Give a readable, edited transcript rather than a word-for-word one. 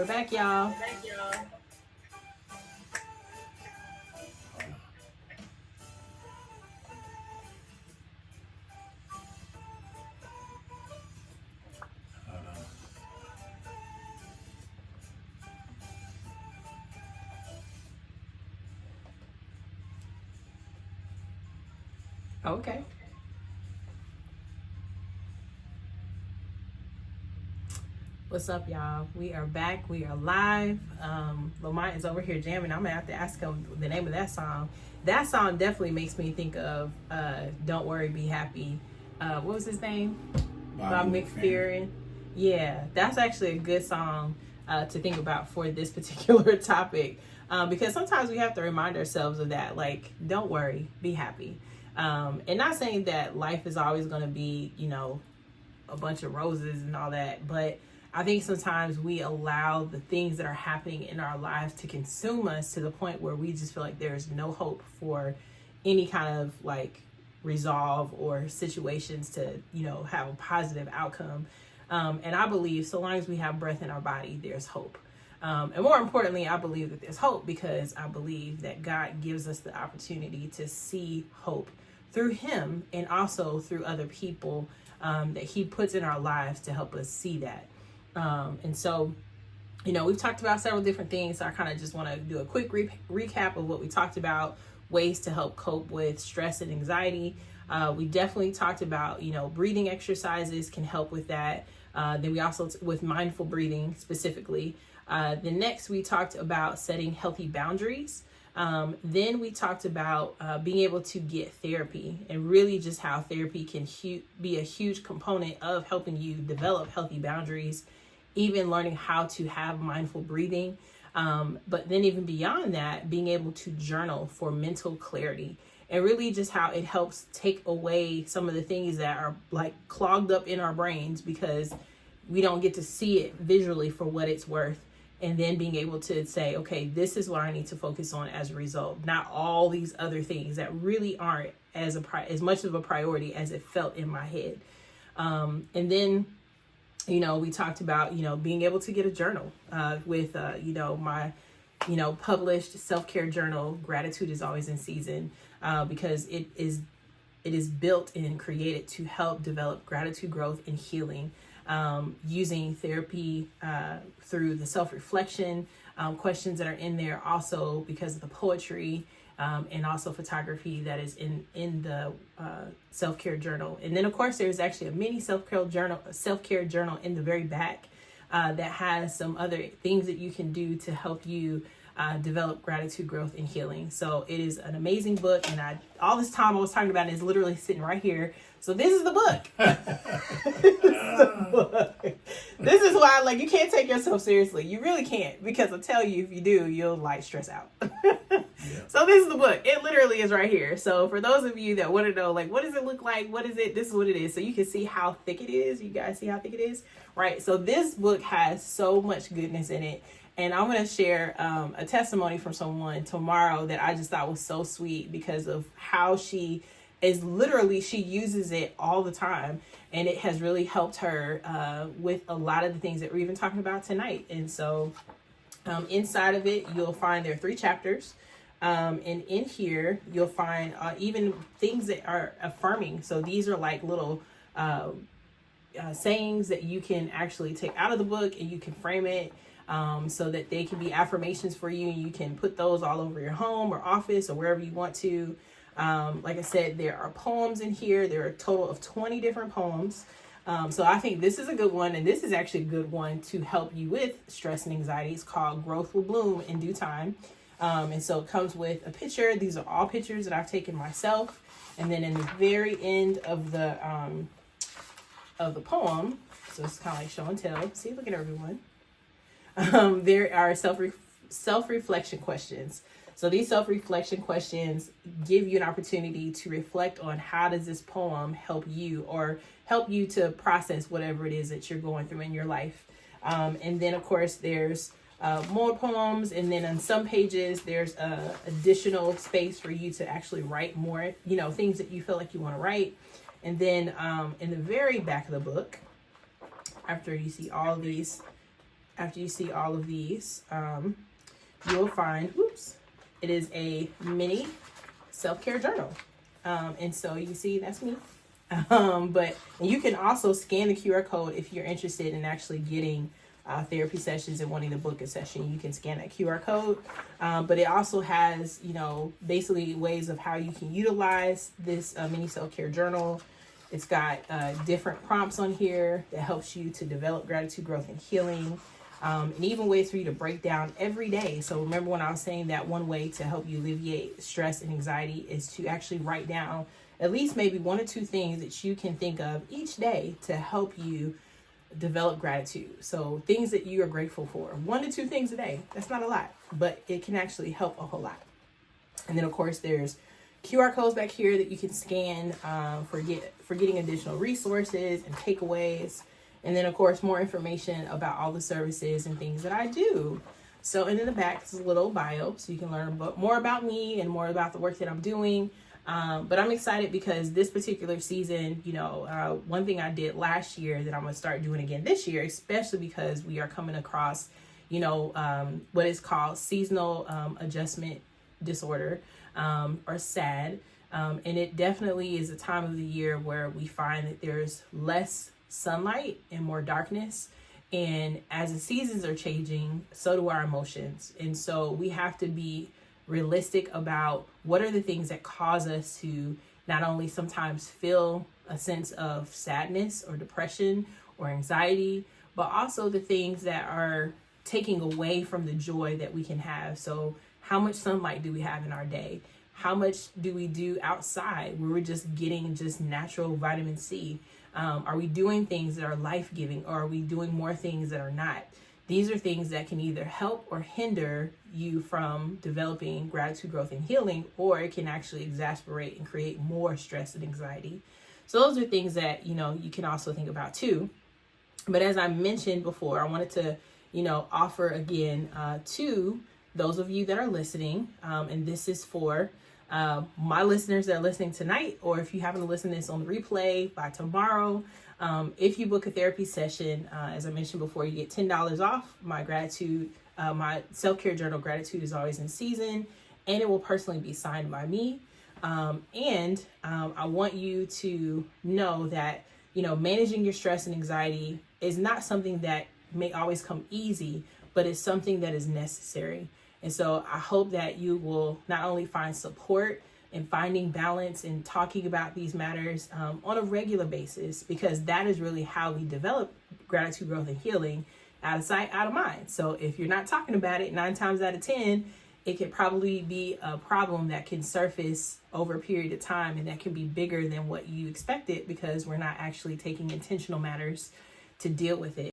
We're back, y'all. Okay. What's up, y'all? We are back. We are live. Lamont is over here jamming. I'm gonna have to ask him the name of that song. That song definitely makes me think of "Don't Worry, Be Happy." What was his name? Bob McFerrin. Yeah, that's actually a good song to think about for this particular topic, because sometimes we have to remind ourselves of that. Like, don't worry, be happy. And not saying that life is always going to be, a bunch of roses and all that, but I think sometimes we allow the things that are happening in our lives to consume us to the point where we just feel like there's no hope for any kind of like resolve or situations to, have a positive outcome. And I believe so long as we have breath in our body, there's hope. And more importantly, I believe that there's hope because I believe that God gives us the opportunity to see hope through Him and also through other people that He puts in our lives to help us see that. And so, we've talked about several different things. So I kind of just want to do a quick recap of what we talked about, ways to help cope with stress and anxiety. We definitely talked about, breathing exercises can help with that. Then we also, with mindful breathing specifically. Then next we talked about setting healthy boundaries. Then we talked about being able to get therapy and really just how therapy can be a huge component of helping you develop healthy boundaries, even learning how to have mindful breathing. But then even beyond that, being able to journal for mental clarity and really just how it helps take away some of the things that are like clogged up in our brains because we don't get to see it visually for what it's worth. And then being able to say, okay, this is what I need to focus on as a result, not all these other things that really aren't as much of a priority as it felt in my head. And then, we talked about, being able to get a journal with, my, published self-care journal, Gratitude is Always in Season, because it is built and created to help develop gratitude, growth, and healing. Using therapy through the self-reflection questions that are in there, also because of the poetry and also photography that is in the self-care journal. And then of course there's actually a mini self-care journal in the very back that has some other things that you can do to help you develop gratitude, growth, and healing. So it is an amazing book, and all this time I was talking about it is literally sitting right here. So this is the book. This is why, you can't take yourself seriously. You really can't, because I'll tell you, if you do, you'll stress out. Yeah. So this is the book. It literally is right here. So for those of you that want to know, what does it look like? What is it? This is what it is. So you can see how thick it is. You guys see how thick it is? Right. So this book has so much goodness in it. And I'm going to share a testimony from someone tomorrow that I just thought was so sweet because of how she uses it all the time. And it has really helped her with a lot of the things that we're even talking about tonight. And so inside of it, you'll find there are 3 chapters. And in here, you'll find even things that are affirming. So these are like little sayings that you can actually take out of the book and you can frame it. So that they can be affirmations for you. You can put those all over your home or office or wherever you want to. Like I said, there are poems in here. There are a total of 20 different poems. So I think this is a good one. And this is actually a good one to help you with stress and anxiety. It's called Growth Will Bloom in Due Time. And so it comes with a picture. These are all pictures that I've taken myself. And then in the very end of the poem, so it's kind of like show and tell. See, look at everyone. There are self-reflection questions. So these self-reflection questions give you an opportunity to reflect on how does this poem help you or help you to process whatever it is that you're going through in your life. And then of course there's more poems, and then on some pages there's additional space for you to actually write more, things that you feel like you want to write. And then in the very back of the book, after you see all these after you see all of these, you will find, it is a mini self-care journal. And so you see, that's me. But you can also scan the QR code if you're interested in actually getting therapy sessions and wanting to book a session. You can scan that QR code. But it also has, basically ways of how you can utilize this mini self-care journal. It's got different prompts on here that helps you to develop gratitude, growth, and healing. And even ways for you to break down every day. So remember when I was saying that one way to help you alleviate stress and anxiety is to actually write down at least maybe 1 or 2 things that you can think of each day to help you develop gratitude. So things that you are grateful for, 1 to 2 things a day. That's not a lot, but it can actually help a whole lot. And then of course there's QR codes back here that you can scan for getting additional resources and takeaways. And then of course more information about all the services and things that I do. So, and in the back is a little bio, so you can learn more about me and more about the work that I'm doing. But I'm excited because this particular season, one thing I did last year that I'm going to start doing again this year, especially because we are coming across, what is called seasonal adjustment disorder, or SAD. And it definitely is a time of the year where we find that there's less sunlight and more darkness. And as the seasons are changing, so do our emotions. And so we have to be realistic about what are the things that cause us to not only sometimes feel a sense of sadness or depression or anxiety, but also the things that are taking away from the joy that we can have. So how much sunlight do we have in our day? How much do we do outside where we're just getting just natural vitamin C? Are we doing things that are life-giving, or are we doing more things that are not? These are things that can either help or hinder you from developing gratitude, growth, and healing, or it can actually exacerbate and create more stress and anxiety. So those are things that, you can also think about too. But as I mentioned before, I wanted to, offer again to those of you that are listening, and this is for my listeners that are listening tonight, or if you happen to listen to this on the replay by tomorrow, if you book a therapy session, as I mentioned before, you get $10 off. My my self-care journal, Gratitude is Always in Season, and it will personally be signed by me. And I want you to know that, managing your stress and anxiety is not something that may always come easy, but it's something that is necessary. And so I hope that you will not only find support in finding balance and talking about these matters on a regular basis, because that is really how we develop gratitude, growth, and healing, out of sight, out of mind. So if you're not talking about it 9 times out of 10, it could probably be a problem that can surface over a period of time, and that can be bigger than what you expected because we're not actually taking intentional matters to deal with it.